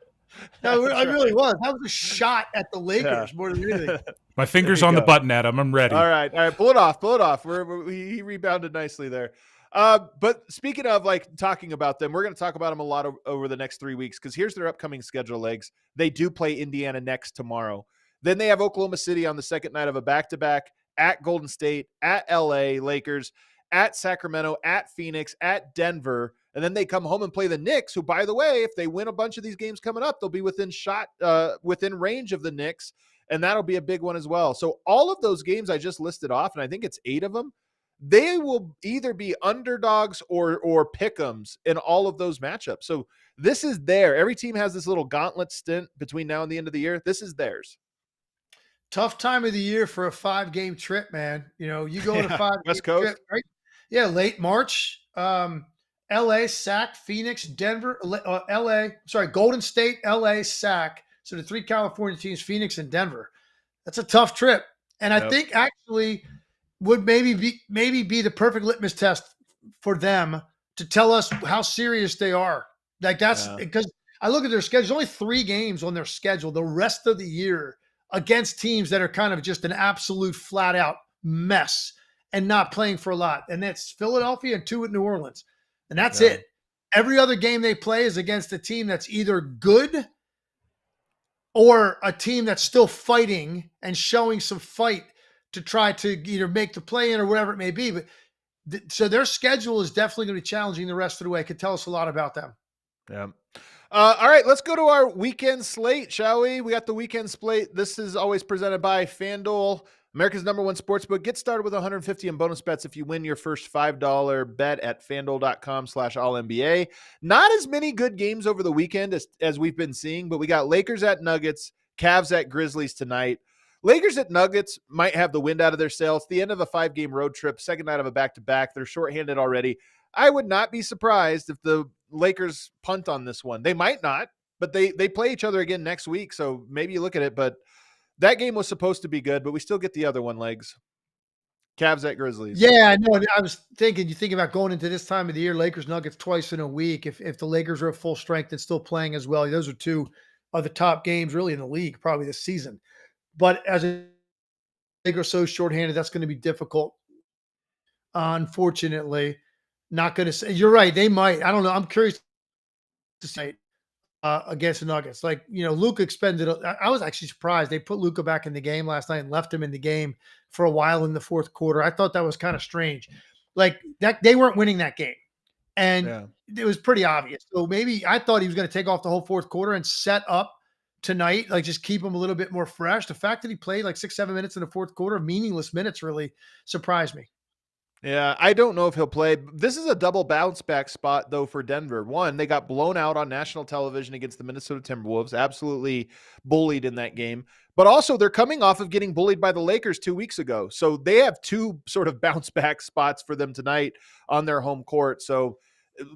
No, I really was. That was a shot at the Lakers more than anything. My finger's on the button, Adam. I'm ready. All right. Pull it off. He rebounded nicely there. But speaking of like talking about them, we're going to talk about them a lot over the next 3 weeks because here's their upcoming schedule, legs. They do play Indiana next tomorrow. Then they have Oklahoma City on the second night of a back-to-back at Golden State, at LA Lakers, at Sacramento, at Phoenix, at Denver. And then they come home and play the Knicks, who, by the way, if they win a bunch of these games coming up, they'll be within range of the Knicks. And that'll be a big one as well. So all of those games I just listed off, and I think it's 8 of them, they will either be underdogs or pick'ems in all of those matchups. So this is there. Every team has this little gauntlet stint between now and the end of the year. This is theirs. Tough time of the year for a 5-game trip, man. You know, you go on a 5-game West Coast trip, right? Yeah, late March. LA, Sac, Phoenix, Denver, Golden State, LA, Sac. So the 3 California teams, Phoenix and Denver. That's a tough trip. And I think actually would maybe be the perfect litmus test for them to tell us how serious they are. Like that's because I look at their schedule. There's only 3 games on their schedule the rest of the year against teams that are kind of just an absolute flat out mess and not playing for a lot. And that's Philadelphia and 2 at New Orleans. And that's it. Every other game they play is against a team that's either good or a team that's still fighting and showing some fight to try to either make the play-in or whatever it may be. But so their schedule is definitely going to be challenging the rest of the way. It could tell us a lot about them. Yeah. All right, let's go to our weekend slate, shall we? We got the weekend slate. This is always presented by FanDuel, America's #1 sportsbook. Get started with $150 in bonus bets if you win your first $5 bet at FanDuel.com/AllNBA. Not as many good games over the weekend as we've been seeing, but we got Lakers at Nuggets, Cavs at Grizzlies tonight. Lakers at Nuggets might have the wind out of their sails. It's the end of a 5-game road trip, second night of a back-to-back. They're shorthanded already. I would not be surprised if the Lakers punt on this one. They might not, but they play each other again next week, so maybe you look at it. But that game was supposed to be good, but we still get the other one, legs. Cavs at Grizzlies. Yeah, I know. I was thinking, you think about going into this time of the year, Lakers Nuggets twice in a week. If the Lakers are at full strength and still playing as well, those are 2 of the top games really in the league, probably this season. But as they are so shorthanded, that's going to be difficult. Unfortunately, not going to say. You're right. They might. I don't know. I'm curious to say against the Nuggets. Like, Luka expended. I was actually surprised they put Luka back in the game last night and left him in the game for a while in the fourth quarter. I thought that was kind of strange. Like that they weren't winning that game, and it was pretty obvious. So maybe I thought he was going to take off the whole fourth quarter and set up tonight, like just keep him a little bit more fresh. The fact that he played like 6-7 minutes in the fourth quarter, meaningless minutes, really surprised me. Yeah, I don't know if he'll play. This is a double bounce back spot, though, for Denver. One, they got blown out on national television against the Minnesota Timberwolves, absolutely bullied in that game. But also, they're coming off of getting bullied by the Lakers 2 weeks ago. So they have 2 sort of bounce back spots for them tonight on their home court. So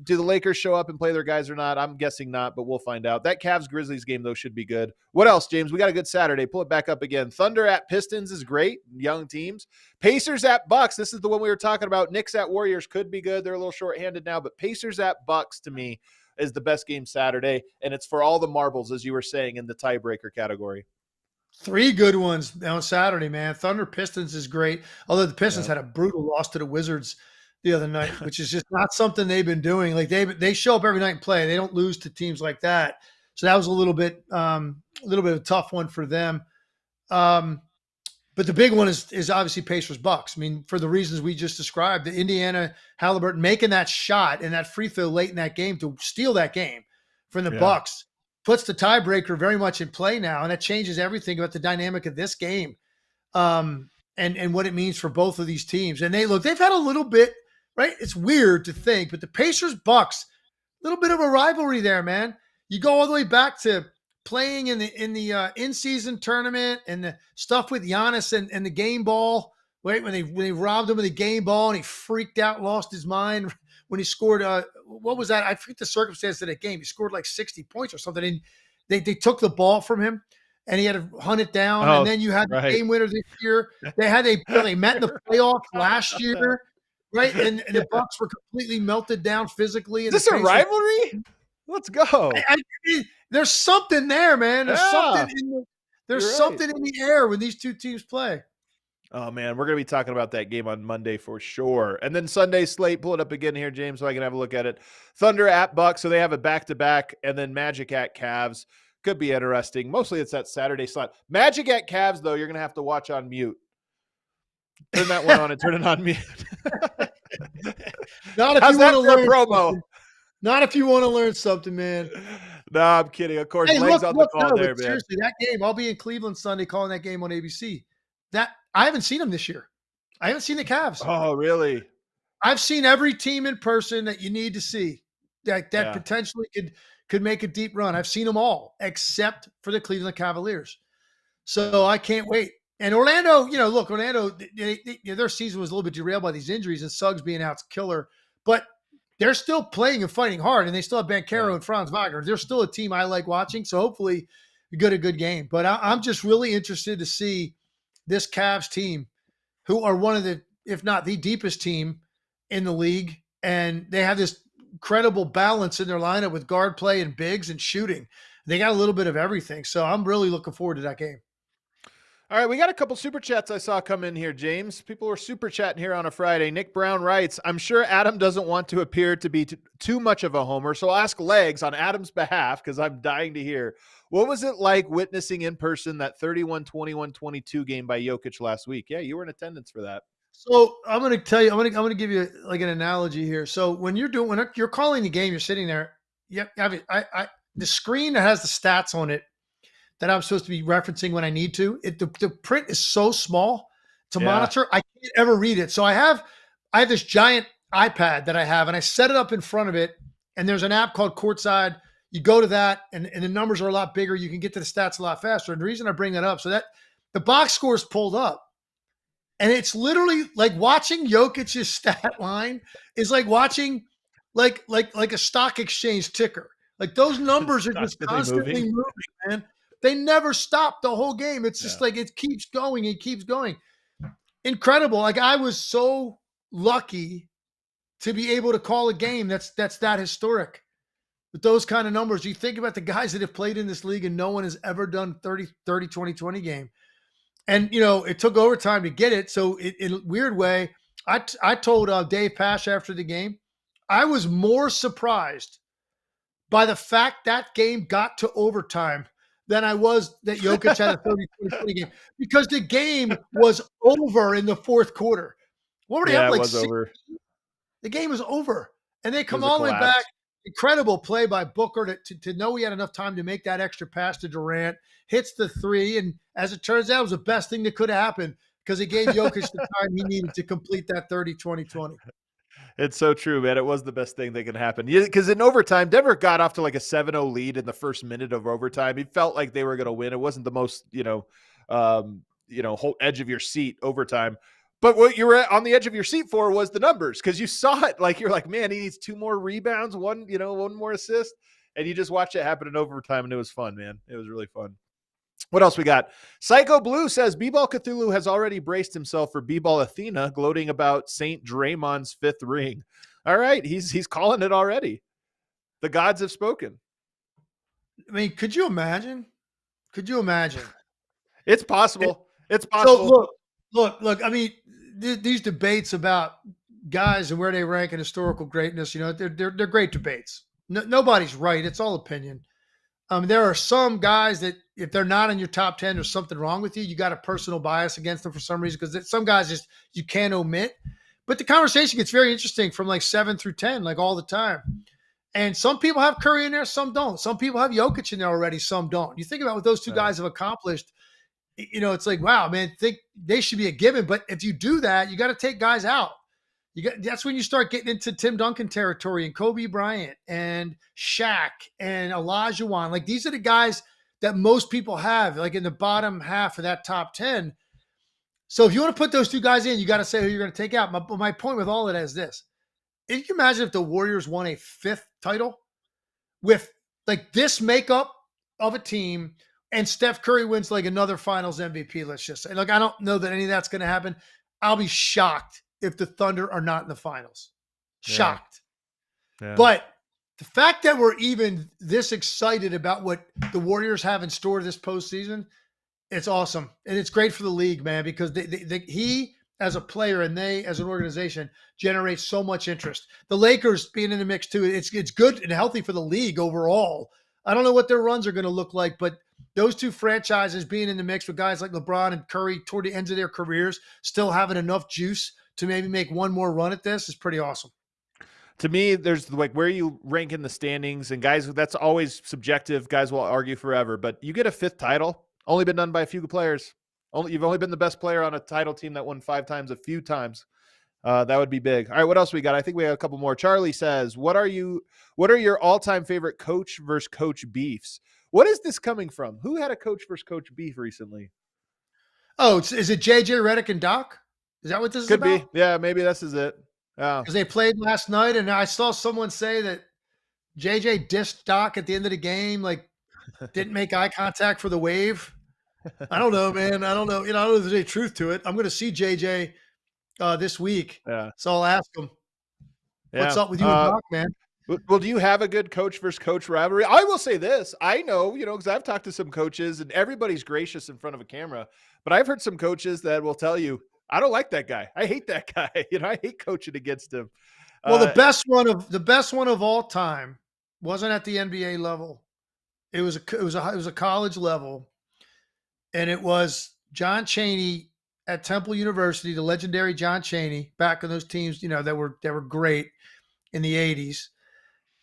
do the Lakers show up and play their guys or not? I'm guessing not, but we'll find out. That Cavs-Grizzlies game, though, should be good. What else, James? We got a good Saturday. Pull it back up again. Thunder at Pistons is great. Young teams. Pacers at Bucks. This is the one we were talking about. Knicks at Warriors could be good. They're a little shorthanded now, but Pacers at Bucks, to me, is the best game Saturday, and it's for all the marbles, as you were saying, in the tiebreaker category. 3 good ones on Saturday, man. Thunder Pistons is great, although the Pistons had a brutal loss to the Wizards the other night, which is just not something they've been doing. Like they show up every night and play. They don't lose to teams like that. So that was a little bit of a tough one for them. But the big one is obviously Pacers Bucks. I mean, for the reasons we just described, the Indiana Haliburton making that shot and that free throw late in that game to steal that game from the Bucks puts the tiebreaker very much in play now. And that changes everything about the dynamic of this game. And what it means for both of these teams. And they've had a little bit, right? It's weird to think, but the Pacers Bucks, a little bit of a rivalry there, man. You go all the way back to playing in the in-season tournament and the stuff with Giannis and the game ball Wait, when they robbed him of the game ball and he freaked out, lost his mind when he scored. What was that? I forget the circumstance of that game. He scored like 60 points or something. And they took the ball from him and he had to hunt it down. And then you had the game winner this year. They met in the playoffs last year, right? And the Bucks were completely melted down physically. Is this a rivalry? Let's go. There's something there, man. There's something in the air when these two teams play. Oh, man, we're going to be talking about that game on Monday for sure. And then Sunday slate, pull it up again here, James, so I can have a look at it. Thunder at Bucks, so they have a back-to-back, and then Magic at Cavs. Could be interesting. Mostly it's that Saturday slot. Magic at Cavs, though, you're going to have to watch on mute. Turn that one on and turn it on mute. Not if you want to learn promo. Not if you want to learn something, man. No, I'm kidding. Of course, legs on the call there, man. Seriously, that game, I'll be in Cleveland Sunday calling that game on ABC. I haven't seen them this year. I haven't seen the Cavs. Oh, really? I've seen every team in person that you need to see that potentially could make a deep run. I've seen them all except for the Cleveland Cavaliers. So I can't wait. And Orlando, Orlando, their season was a little bit derailed by these injuries and Suggs being out's killer, but they're still playing and fighting hard, and they still have Banchero and Franz Wagner. They're still a team I like watching, so hopefully we get a good game. But I'm just really interested to see this Cavs team, who are one of the, if not the deepest team in the league, and they have this incredible balance in their lineup with guard play and bigs and shooting. They got a little bit of everything, so I'm really looking forward to that game. All right, we got a couple super chats I saw come in here, James. People were super chatting here on a Friday. Nick Brown writes, I'm sure Adam doesn't want to appear to be too much of a homer, so I'll ask Legs on Adam's behalf because I'm dying to hear. What was it like witnessing in person that 31-21-22 game by Jokic last week? Yeah, you were in attendance for that. So I'm going to tell you, I'm going to give you like an analogy here. So when you're calling the game, you're sitting there. The screen that has the stats on it that I'm supposed to be referencing when I need to. The print is so small to monitor, I can't ever read it. So I have this giant iPad that I have, and I set it up in front of it, and there's an app called Courtside. You go to that, and the numbers are a lot bigger. You can get to the stats a lot faster. And the reason I bring that up, so that the box score is pulled up, and it's literally like watching Jokic's stat line is like watching like a stock exchange ticker. Like those numbers are just constantly moving, man. They never stop the whole game. It's just like it keeps going and keeps going. Incredible. Like I was so lucky to be able to call a game that's that historic. With those kind of numbers, you think about the guys that have played in this league and no one has ever done 20-20 game. And, it took overtime to get it. So in a weird way, I told Dave Pasch after the game, I was more surprised by the fact that game got to overtime than I was that Jokic had a 30-20 game, because the game was over in the fourth quarter. What were they up like? It was over. The game was over, and they come all the way back. Incredible play by Booker to know he had enough time to make that extra pass to Durant, hits the three, and as it turns out, it was the best thing that could have happened because it gave Jokic the time he needed to complete that 30-20-20. It's so true, man. It was the best thing that could happen. Because in overtime, Denver got off to like a 7-0 lead in the first minute of overtime. It felt like they were going to win. It wasn't the most, whole edge of your seat overtime. But what you were on the edge of your seat for was the numbers, because you saw it. Like you're like, man, he needs 2 more rebounds, one more assist, and you just watch it happen in overtime, and it was fun, man. It was really fun. What else we got? Psycho Blue says B-Ball Cthulhu has already braced himself for B-Ball Athena, gloating about Saint Draymond's 5th ring. All right, he's calling it already. The gods have spoken. I mean, could you imagine? It's possible. It's possible. So look. I mean, these debates about guys and where they rank in historical greatness, they're great debates. Nobody's right. It's all opinion. There are some guys that if they're not in your top 10, there's something wrong with you. You got a personal bias against them for some reason, because some guys just you can't omit. But the conversation gets very interesting from like 7 through 10, like all the time. And some people have Curry in there, some don't. Some people have Jokic in there already, some don't. You think about what those two guys have accomplished. It's like, wow, man, think they should be a given. But if you do that, you got to take guys out. That's when you start getting into Tim Duncan territory and Kobe Bryant and Shaq and Olajuwon. Like these are the guys that most people have, like in the bottom half of that top 10. So if you want to put those two guys in, you got to say who you're going to take out. My point with all of that is this. If you imagine if the Warriors won a 5th title with like this makeup of a team and Steph Curry wins like another finals MVP, let's just say. Like, I don't know that any of that's going to happen. I'll be shocked if the Thunder are not in the finals. Shocked. Yeah. But the fact that we're even this excited about what the Warriors have in store this postseason, it's awesome. And it's great for the league, man, because he as a player and they as an organization generate so much interest. The Lakers being in the mix too, it's good and healthy for the league overall. I don't know what their runs are going to look like, but those two franchises being in the mix with guys like LeBron and Curry toward the ends of their careers, still having enough juice to maybe make one more run at this is pretty awesome. To me, there's like where you rank in the standings, and guys, that's always subjective. Guys will argue forever, but you get a 5th title. Only been done by a few players. You've only been the best player on a title team that won 5 times a few times. That would be big. All right, what else we got? I think we have a couple more. Charlie says, what are your all-time favorite coach versus coach beefs? What is this coming from? Who had a coach versus coach beef recently? Oh, is it JJ Redick and Doc? Is that what this is about? Could be. Yeah, maybe this is it. Yeah. Because they played last night, and I saw someone say that JJ dissed Doc at the end of the game, like didn't make eye contact for the wave. I don't know, man. I don't know. I don't know if there's any truth to it. I'm going to see JJ this week. Yeah. So I'll ask him, what's up with you and Doc, man? Well, do you have a good coach versus coach rivalry? I will say this. I know, because I've talked to some coaches and everybody's gracious in front of a camera, but I've heard some coaches that will tell you, I don't like that guy. I hate that guy. I hate coaching against him. Well, the best one of all time wasn't at the NBA level. It was a college level. And it was John Chaney at Temple University, the legendary John Chaney, back in those teams, that were great in the 80s,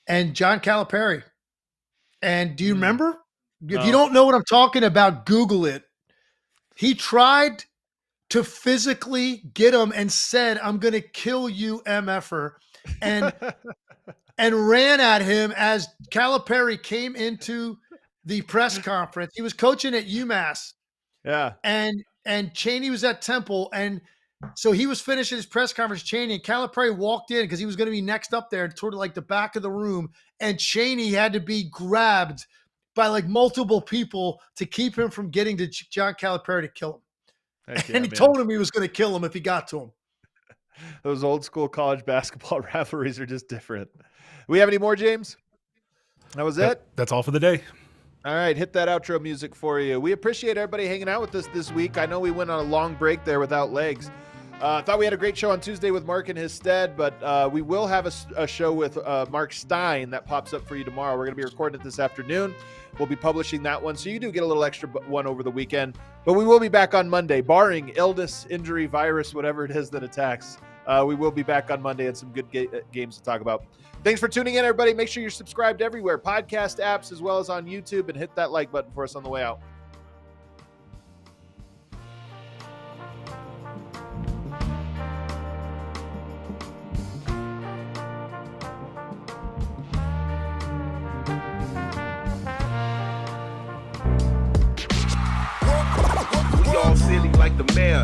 and John Calipari. And do you remember? No. If you don't know what I'm talking about, Google it. He tried to physically get him and said, "I'm going to kill you, MFer," and ran at him as Calipari came into the press conference. He was coaching at UMass. Yeah. And Chaney was at Temple. And so he was finishing his press conference, Chaney, and Calipari walked in because he was going to be next up there toward like the back of the room. And Chaney had to be grabbed by like multiple people to keep him from getting to John Calipari to kill him. And he told him he was going to kill him if he got to him. Those old school college basketball rivalries are just different. We have any more, James? That was it? That's all for the day. All right, hit that outro music for you. We appreciate everybody hanging out with us this week. I know we went on a long break there without legs. Thought we had a great show on Tuesday with Mark in his stead, but we will have a show with Mark Stein that pops up for you tomorrow. We're going to be recording it this afternoon. We'll be publishing that one, so you do get a little extra one over the weekend. But we will be back on Monday, barring illness, injury, virus, whatever it is that attacks. We will be back on Monday and some good games to talk about. Thanks for tuning in, everybody. Make sure you're subscribed everywhere, podcast apps, as well as on YouTube, and hit that like button for us on the way out. We all silly like the mayor.